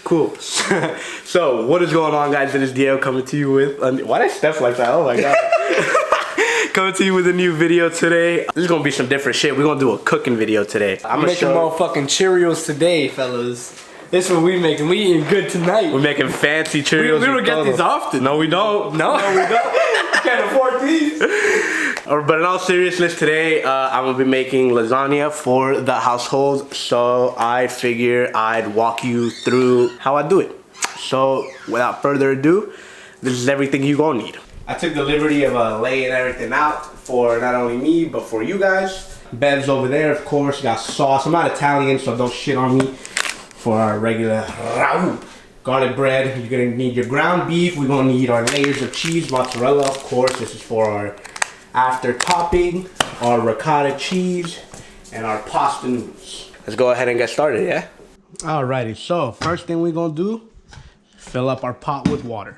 Cool. So, what is going on, guys? It is Diego coming to you with... Why did I step like that? Oh my god. Coming to you with a new video today. This is gonna be some different shit. We're gonna do a cooking video today. I'm making motherfucking Cheerios today, fellas. This is what we making. We eating good tonight. We're making fancy Cheerios. We don't get these often. No, we don't. No, we don't. We can't afford these. But in all seriousness, today I'm gonna be making lasagna for the household. So I figure I'd walk you through how I do it. So without further ado, this is everything you gonna need. I took the liberty of laying everything out for not only me, but for you guys. Bev's over there, of course, got sauce. I'm not Italian, so don't shit on me. For our regular garlic bread, you're gonna need your ground beef. We're gonna need our layers of cheese, mozzarella, of course. This is for our after topping, our ricotta cheese, and our pasta noodles. Let's go ahead and get started, yeah? Alrighty, so first thing we're gonna do, fill up our pot with water.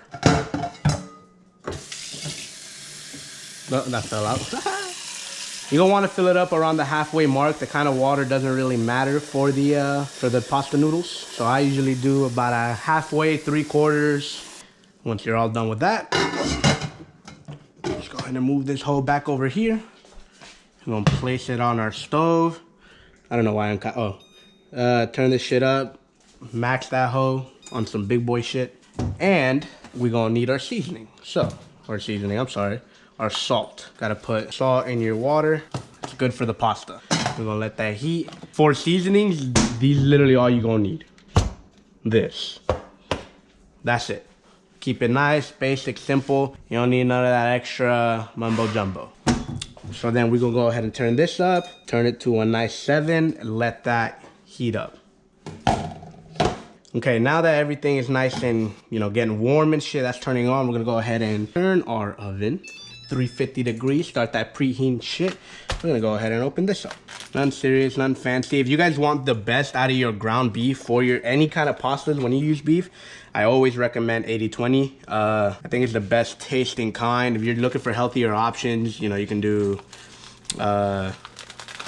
No, that fell out. You're gonna want to fill it up around the halfway mark. The kind of water doesn't really matter for the pasta noodles. So I usually do about a halfway, 3/4. Once you're all done with that, just go ahead and move this hoe back over here. We're gonna place it on our stove. I don't know why I'm turn this shit up, max that hoe on some big boy shit, and we're gonna need our seasoning. Our salt. Gotta put salt in your water. It's good for the pasta. We're gonna let that heat. For seasonings, these literally all you're gonna need. This. That's it. Keep it nice, basic, simple. You don't need none of that extra mumbo jumbo. So then we're gonna go ahead and turn this up. Turn it to a nice 7 and let that heat up. Okay, now that everything is nice and, you know, getting warm and shit, that's turning on, we're gonna go ahead and turn our oven. 350 degrees, start that preheating shit. We're gonna go ahead and open this up. Nothing serious, nothing fancy. If you guys want the best out of your ground beef for your any kind of pastas when you use beef, I always recommend 80/20. I think it's the best tasting kind. If you're looking for healthier options, you know, you can do what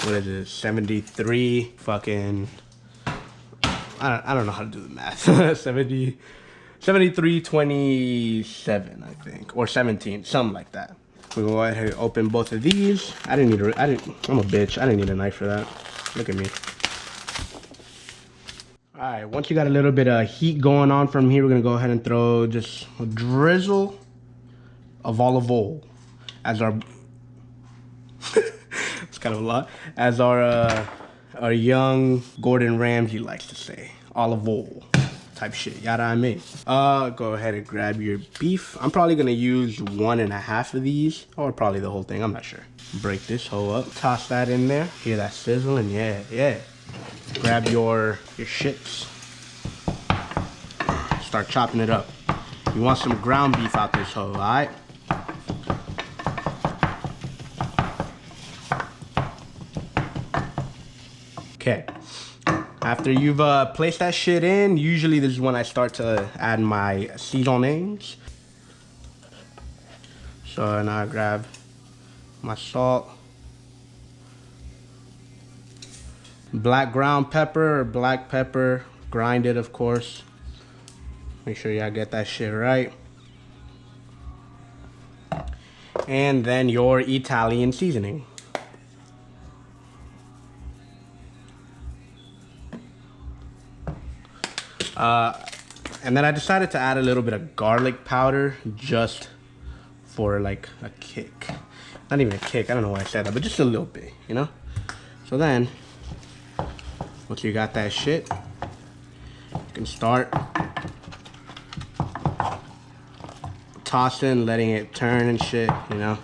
is it, 73 fucking, I don't know how to do the math. 73/27, I think, or 17, something like that. We're gonna go ahead and open both of these. I'm a bitch. I didn't need a knife for that. Look at me. All right, once you got a little bit of heat going on from here, we're gonna go ahead and throw just a drizzle of olive oil as our, it's kind of a lot, as our young Gordon Ramsay likes to say, olive oil. Type shit, yada I mean. Go ahead and grab your beef. I'm probably gonna use 1.5 of these, or probably the whole thing, I'm not sure. Break this hoe up, toss that in there. Hear that sizzling? Yeah. Grab your shits. Start chopping it up. You want some ground beef out this hoe, alright? Okay. After you've placed that shit in, usually this is when I start to add my seasonings. So now I grab my salt, black ground pepper or black pepper, grind it of course. Make sure y'all get that shit right. And then your Italian seasoning. And then I decided to add a little bit of garlic powder just for like a kick. Not even a kick, I don't know why I said that, but just a little bit, you know? So then, once you got that shit, you can start tossing, letting it turn and shit, you know?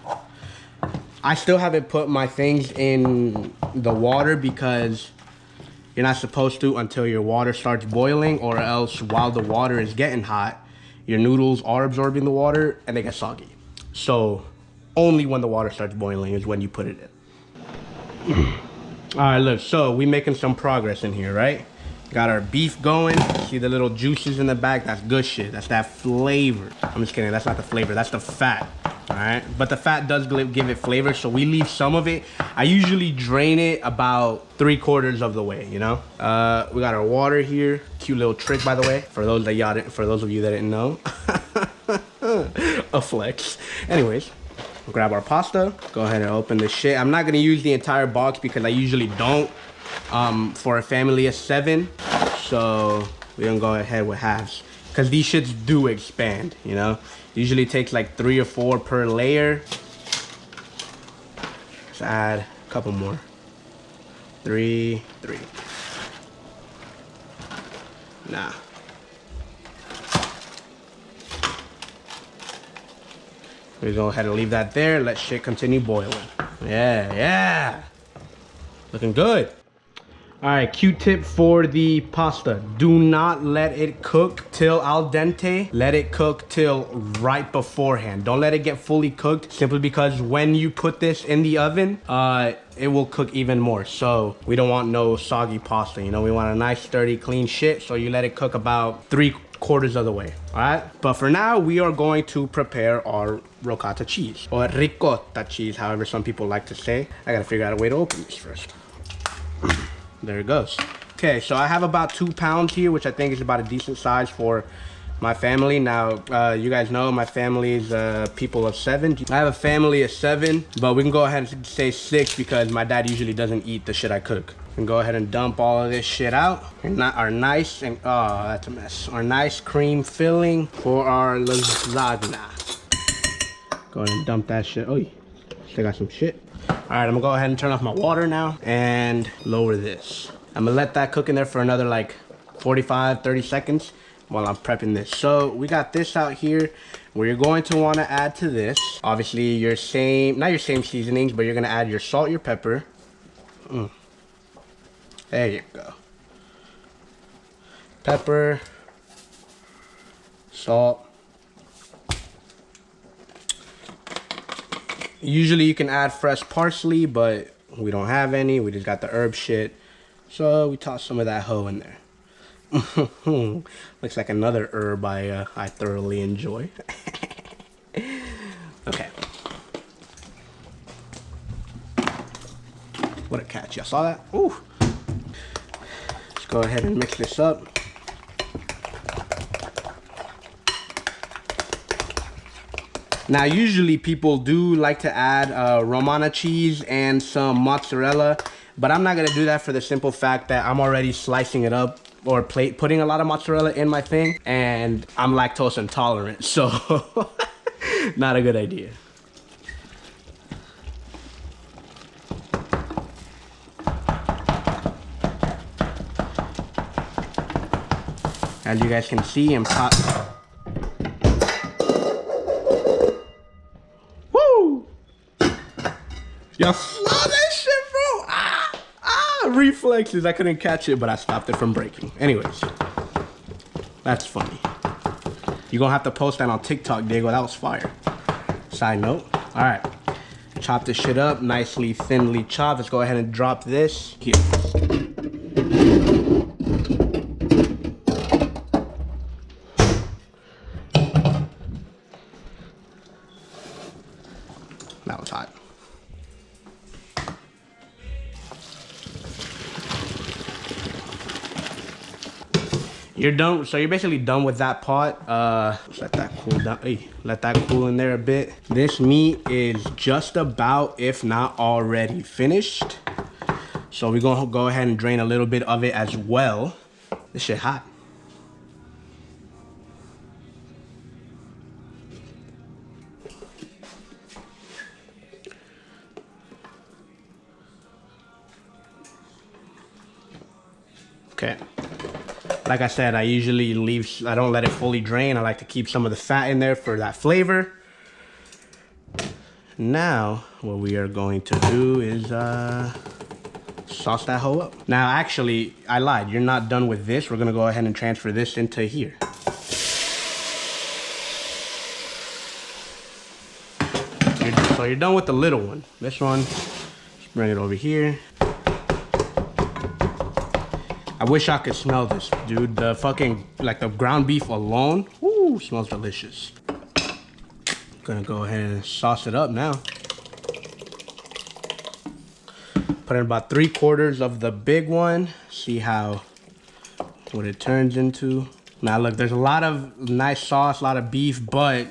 I still haven't put my things in the water because you're not supposed to until your water starts boiling, or else while the water is getting hot, your noodles are absorbing the water and they get soggy. So only when the water starts boiling is when you put it in. All right, look, so we making some progress in here, right? Got our beef going. See the little juices in the back? That's good shit. That's that flavor. I'm just kidding, that's not the flavor, that's the fat. All right, but the fat does give it flavor, so we leave some of it. I usually drain it about 3/4 of the way, you know. We got our water here. Cute little trick, by the way, for those of you that didn't know. A flex. Anyways, grab our pasta. Go ahead and open this shit. I'm not gonna use the entire box because I usually don't. For a family of 7, so we're gonna go ahead with halves because these shits do expand, you know. Usually takes like 3 or 4 per layer. Let's add a couple more. 3. Nah. We go ahead and leave that there. Let shit continue boiling. Yeah. Looking good. All right, Q-tip for the pasta. Do not let it cook till al dente. Let it cook till right beforehand. Don't let it get fully cooked, simply because when you put this in the oven, it will cook even more. So we don't want no soggy pasta, you know. We want a nice, sturdy, clean shit. So you let it cook about 3/4 of the way, all right? But for now, we are going to prepare our ricotta cheese, or ricotta cheese, however some people like to say. I gotta figure out a way to open this first. There it goes. Okay, so I have about 2 pounds here, which I think is about a decent size for my family. Now, you guys know my family is people of 7. I have a family of 7, but we can go ahead and say 6 because my dad usually doesn't eat the shit I cook. We can go ahead and dump all of this shit out. And our nice, and oh, that's a mess. Our nice cream filling for our lasagna. Go ahead and dump that shit. Oh, still got some shit. All right, I'm gonna go ahead and turn off my water now and lower this. I'm gonna let that cook in there for another like 45-30 seconds while I'm prepping this. So we got this out here where you're going to want to add to this, obviously not your same seasonings, but you're gonna add your salt, your pepper. There you go. Pepper, salt. Usually you can add fresh parsley, but we don't have any. We just got the herb shit. So we toss some of that hoe in there. Looks like another herb I thoroughly enjoy. Okay. What a catch. Y'all saw that? Ooh. Let's go ahead and mix this up. Now, usually people do like to add Romana cheese and some mozzarella, but I'm not gonna do that for the simple fact that I'm already slicing it up or putting a lot of mozzarella in my thing, and I'm lactose intolerant, so not a good idea. As you guys can see, I'm y'all saw that shit, bro? Reflexes. I couldn't catch it, but I stopped it from breaking. Anyways, that's funny. You're gonna have to post that on TikTok, Diego. That was fire. Side note. All right. Chop this shit up, nicely, thinly chopped. Let's go ahead and drop this here. That was hot. You're done, so you're basically done with that pot. Let that cool down. Hey, let that cool in there a bit. This meat is just about, if not already, finished. So we're gonna go ahead and drain a little bit of it as well. This shit hot. Okay. Like I said, I usually I don't let it fully drain. I like to keep some of the fat in there for that flavor. Now, what we are going to do is sauce that hoe up. Now, actually, I lied. You're not done with this. We're gonna go ahead and transfer this into here. So you're done with the little one. This one, just bring it over here. I wish I could smell this, dude. The fucking, like the ground beef alone, ooh, smells delicious. Gonna go ahead and sauce it up now. Put in about 3/4 of the big one. See what it turns into. Now look, there's a lot of nice sauce, a lot of beef, but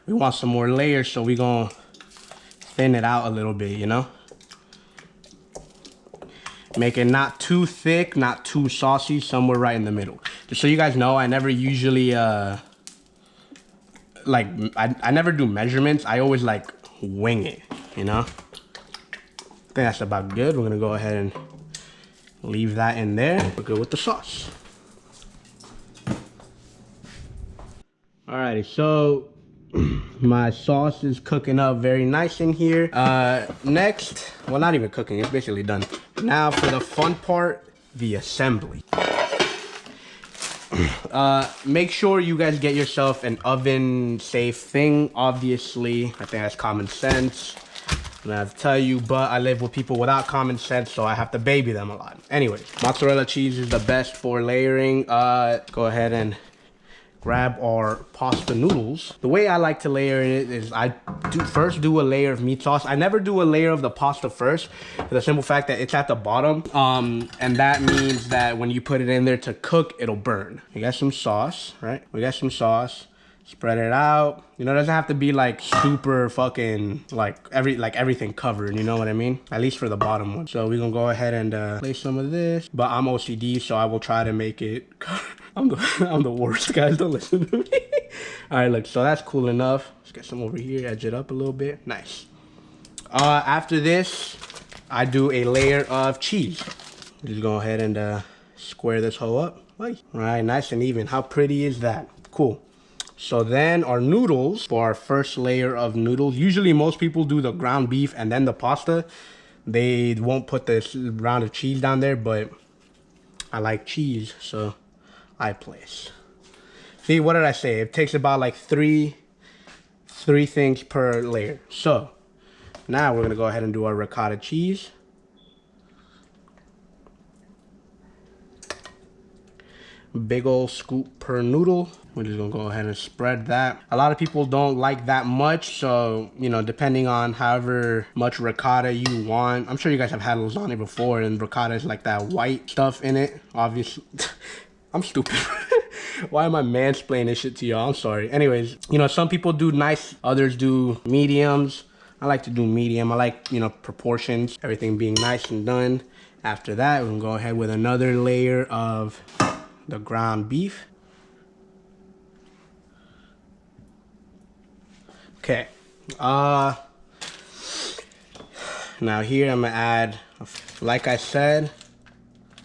we want some more layers, so we gonna thin it out a little bit, you know? Make it not too thick, not too saucy, somewhere right in the middle. Just so you guys know, I never usually, I never do measurements. I always like wing it, you know? I think that's about good. We're gonna go ahead and leave that in there. We're good with the sauce. Alrighty, so my sauce is cooking up very nice in here. Next, well, not even cooking, it's basically done. Now for the fun part, the assembly. Make sure you guys get yourself an oven safe thing, obviously. I think that's common sense. I'm gonna have to tell you, but I live with people without common sense, so I have to baby them a lot. Anyways, mozzarella cheese is the best for layering. Go ahead and grab our pasta noodles. The way I like to layer it is I first do a layer of meat sauce. I never do a layer of the pasta first, for the simple fact that it's at the bottom. And that means that when you put it in there to cook, it'll burn. We got some sauce, right? We got some sauce. Spread it out. You know, it doesn't have to be like super fucking like everything covered, you know what I mean? At least for the bottom one. So we're gonna go ahead and place some of this. But I'm OCD, so I will try to make it. I'm the worst, guys. Don't listen to me. All right, look. So that's cool enough. Let's get some over here. Edge it up a little bit. Nice. After this, I do a layer of cheese. Just go ahead and square this hoe up. All right, nice and even. How pretty is that? Cool. So then our noodles, for our first layer of noodles, usually most people do the ground beef and then the pasta. They won't put this round of cheese down there, but I like cheese, so I place. See, what did I say? It takes about like three things per layer. So now we're gonna go ahead and do our ricotta cheese. Big old scoop per noodle. We're just gonna go ahead and spread that. A lot of people don't like that much, so, you know, depending on however much ricotta you want. I'm sure you guys have had lasagna before, and ricotta is like that white stuff in it, obviously. I'm stupid. Why am I mansplaining this shit to y'all? I'm sorry. Anyways, you know, some people do nice, others do mediums. I like to do medium. I like, you know, proportions, everything being nice and done. After that, we're gonna go ahead with another layer of the ground beef. Okay. Now here I'm gonna add, like I said,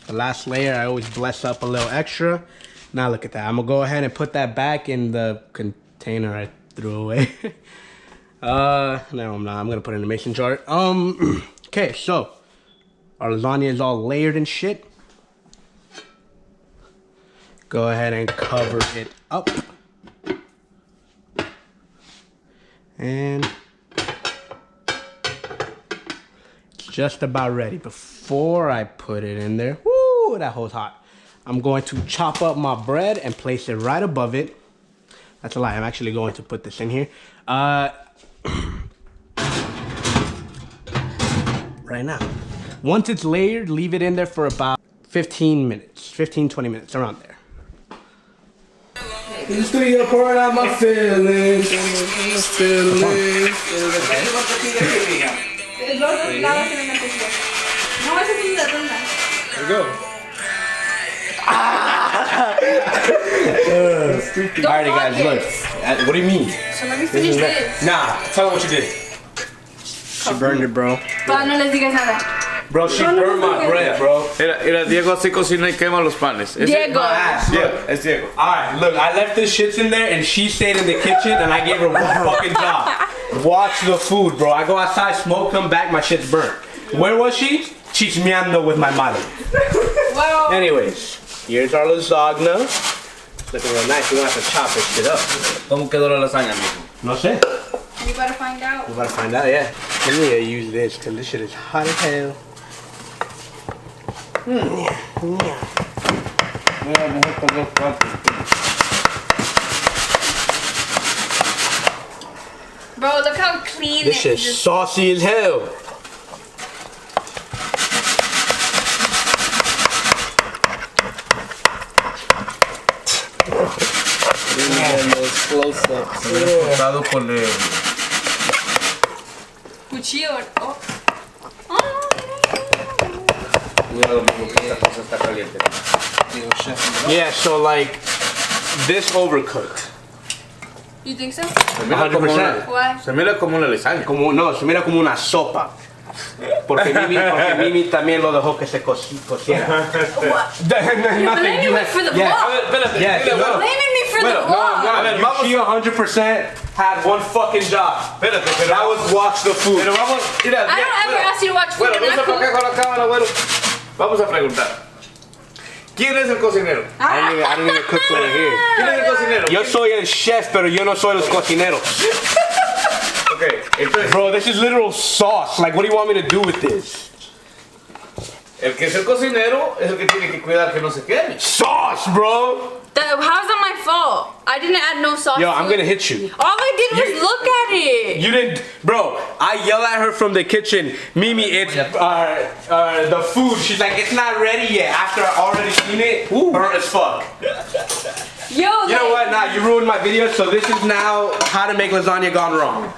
the last layer I always bless up a little extra. Now look at that. I'm gonna go ahead and put that back in the container I threw away. No, I'm not. I'm gonna put it in a mason jar. Okay, so our lasagna is all layered and shit. Go ahead and cover it up. And it's just about ready. Before I put it in there, woo, that hole's hot. I'm going to chop up my bread and place it right above it. That's a lie. I'm actually going to put this in here. Right now. Once it's layered, leave it in there for about 15 minutes. 15-20 minutes, around there. In the studio, pouring out my feelings. There we go. Alrighty, guys, look. What do you mean? So let me finish this. Nah, tell them what you did. She burned it, bro. But no les digas nada. Bro, she burned my bread, bro. Era Diego así cocina y quema los panes. Diego. Es Diego. Alright, look, I left this shits in there and she stayed in the kitchen and I gave her one fucking job. Watch the food, bro. I go outside, smoke, come back, my shit's burnt. Where was she? Chismeando with my mother. Well, anyways, here's our lasagna. Looking real nice. We're gonna have to chop this shit up. ¿Cómo quedó la lasaña, amigo? No sé. we better find out. We better find out, yeah. Let me use this because this shit is hot as hell. Bro, look how clean This it shit's saucy as hell. Those close-ups. Cortado con el. Cuchillo. Oh. Cuidado, amigo, que esta cosa está caliente. Yeah, so like this overcooked. You think so? Se mira como 100%. una, Why? se mira como una lasaña. No, se mira como una sopa. Porque Mimi también lo dejó que se cociera. You're blaming me for the vlog. A ver, espérate. Yeah, dile, bueno, Blaming me for the No, vlog. A ver, vamos. she 100% had one fucking job. Espérate, pero That was watch the food. Pero vamos, mira. I don't ever ask you to watch food. Bueno, I'm no not se para acá cool. con la cámara, bueno. Vamos a preguntar. ¿Quién es el cocinero? I don't even cook over here. ¿Quién es el cocinero? Yo soy el chef, pero yo no soy los cocineros. Ok, entonces, Bro, this is literal sauce. Like, what do you want me to do with this? el que es el cocinero es el que tiene que cuidar que no se queme. Sauce, bro. How's that my fault? I didn't add no sauce. Yo, to I'm it. gonna hit you. All I did was look at it. You didn't, bro. I yell at her from the kitchen. Mimi, it's the food. She's like, it's not ready yet. After I already seen it, burnt as fuck. Yo, You know what? Nah, you ruined my video. So this is now how to make lasagna gone wrong.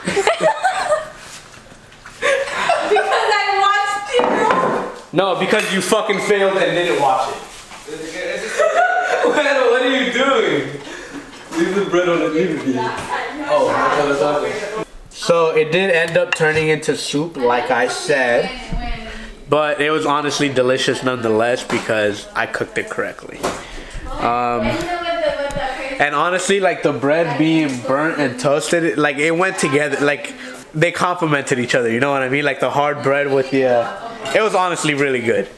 Because I watched it. No, because you fucking failed and didn't watch it. What are you doing? Leave the bread on the TV. So it did end up turning into soup, like I said. But it was honestly delicious nonetheless because I cooked it correctly. And honestly, like the bread being burnt and toasted, like it went together. Like they complemented each other. You know what I mean? Like the hard bread with the. It was honestly really good.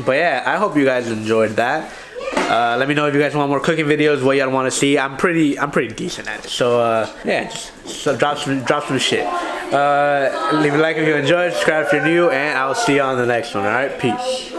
But yeah, I hope you guys enjoyed that. Let me know if you guys want more cooking videos, what y'all want to see. I'm pretty decent at it. So yeah, just drop some shit. Leave a like if you enjoyed, subscribe if you're new, and I'll see you on the next one. All right, peace.